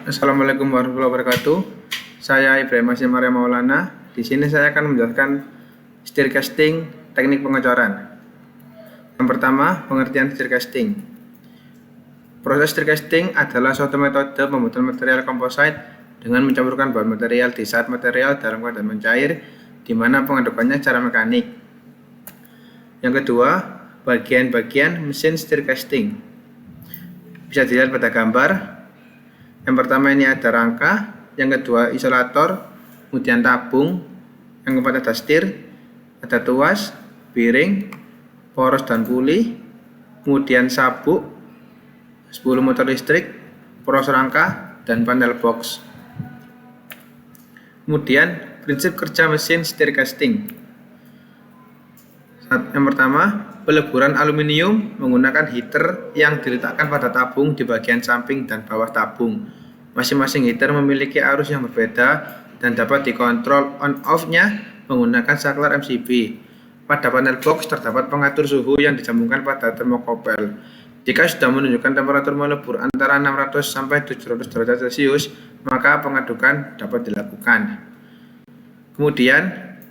Assalamualaikum warahmatullahi wabarakatuh. Saya Ibrahim Hasyim Arya Maulana. Di sini saya akan menjelaskan stir casting, teknik pengecoran. Yang pertama, pengertian stir casting. Proses stir casting adalah suatu metode pembuatan material komposit dengan mencampurkan bahan material di saat material dalam keadaan mencair, di mana pengadukannya secara mekanik. Yang kedua, bagian-bagian mesin stir casting. Bisa dilihat pada gambar. Yang pertama ini ada rangka, yang kedua isolator, kemudian tabung, yang keempat ada stir, ada tuas, bearing, poros dan puli, kemudian sabuk, 10 motor listrik, poros rangka, dan panel box. Kemudian prinsip kerja mesin stir casting. Yang pertama, peleburan aluminium menggunakan heater yang diletakkan pada tabung di bagian samping dan bawah tabung. Masing-masing heater memiliki arus yang berbeda dan dapat dikontrol on-off-nya menggunakan saklar MCB. Pada panel box terdapat pengatur suhu yang disambungkan pada termokopel. Jika sudah menunjukkan temperatur melebur antara 600 sampai 700 derajat Celcius, maka pengadukan dapat dilakukan. Kemudian,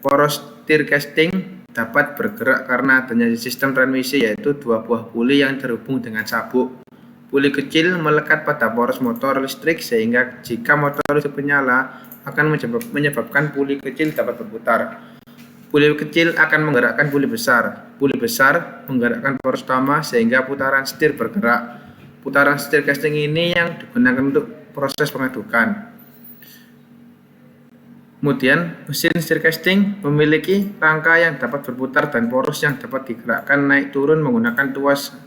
poros stir casting dapat bergerak karena adanya sistem transmisi, yaitu dua buah puli yang terhubung dengan sabuk. Puli kecil melekat pada poros motor listrik sehingga jika motor listrik menyala akan menyebabkan puli kecil dapat berputar. Puli kecil akan menggerakkan puli besar. Puli besar menggerakkan poros utama sehingga putaran stir bergerak. Putaran stir casting ini yang digunakan untuk proses pengadukan. Kemudian, mesin stir casting memiliki rangka yang dapat berputar dan poros yang dapat digerakkan naik turun menggunakan tuas,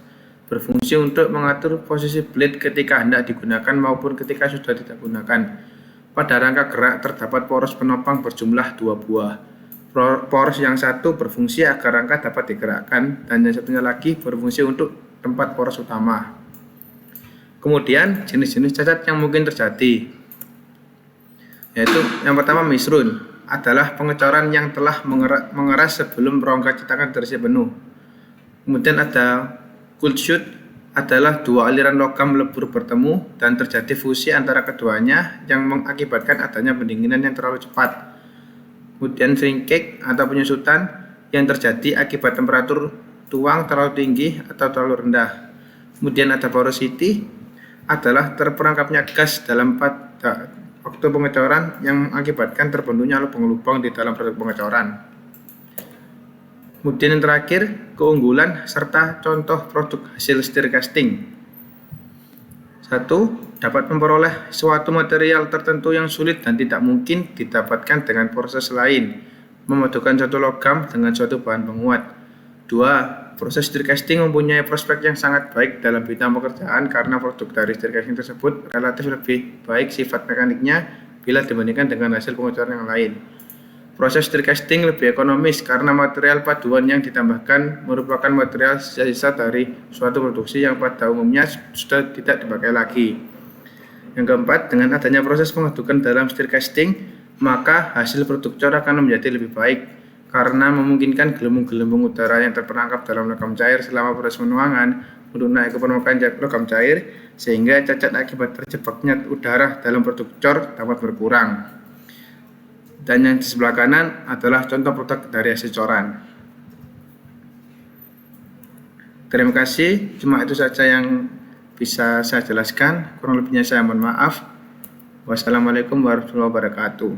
berfungsi untuk mengatur posisi blade ketika hendak digunakan maupun ketika sudah tidak digunakan. Pada rangka gerak terdapat poros penopang berjumlah 2 buah. Poros yang satu berfungsi agar rangka dapat digerakkan dan yang satunya lagi berfungsi untuk tempat poros utama. Kemudian, jenis-jenis cacat yang mungkin terjadi, yaitu yang pertama, misrun adalah pengecoran yang telah mengeras sebelum rongga cetakan terisi penuh. Kemudian ada cold shoot adalah dua aliran logam melebur bertemu dan terjadi fusi antara keduanya yang mengakibatkan adanya pendinginan yang terlalu cepat. Kemudian shrinkage atau penyusutan yang terjadi akibat temperatur tuang terlalu tinggi atau terlalu rendah. Kemudian ada porosity adalah terperangkapnya gas dalam pada waktu pengecoran yang mengakibatkan terbentuknya lubang-lubang di dalam produk pengecoran. Kemudian yang terakhir, keunggulan serta contoh produk hasil stir casting. 1. Dapat memperoleh suatu material tertentu yang sulit dan tidak mungkin didapatkan dengan proses lain, memadukan suatu logam dengan suatu bahan penguat. 2. Proses stir casting mempunyai prospek yang sangat baik dalam bidang pekerjaan karena produk dari stir casting tersebut relatif lebih baik sifat mekaniknya bila dibandingkan dengan hasil pengecoran yang lain. Proses stir casting lebih ekonomis karena material paduan yang ditambahkan merupakan material sisa dari suatu produksi yang pada umumnya sudah tidak dipakai lagi. Yang keempat, dengan adanya proses pengadukan dalam stir casting, maka hasil produk cor akan menjadi lebih baik karena memungkinkan gelembung-gelembung udara yang terperangkap dalam logam cair selama proses penuangan untuk naik ke permukaan logam cair, sehingga cacat akibat terjebaknya udara dalam produk cor dapat berkurang. Dan yang di sebelah kanan adalah contoh produk dari hasil coran. Terima kasih, cuma itu saja yang bisa saya jelaskan. Kurang lebihnya saya mohon maaf. Wassalamualaikum warahmatullahi wabarakatuh.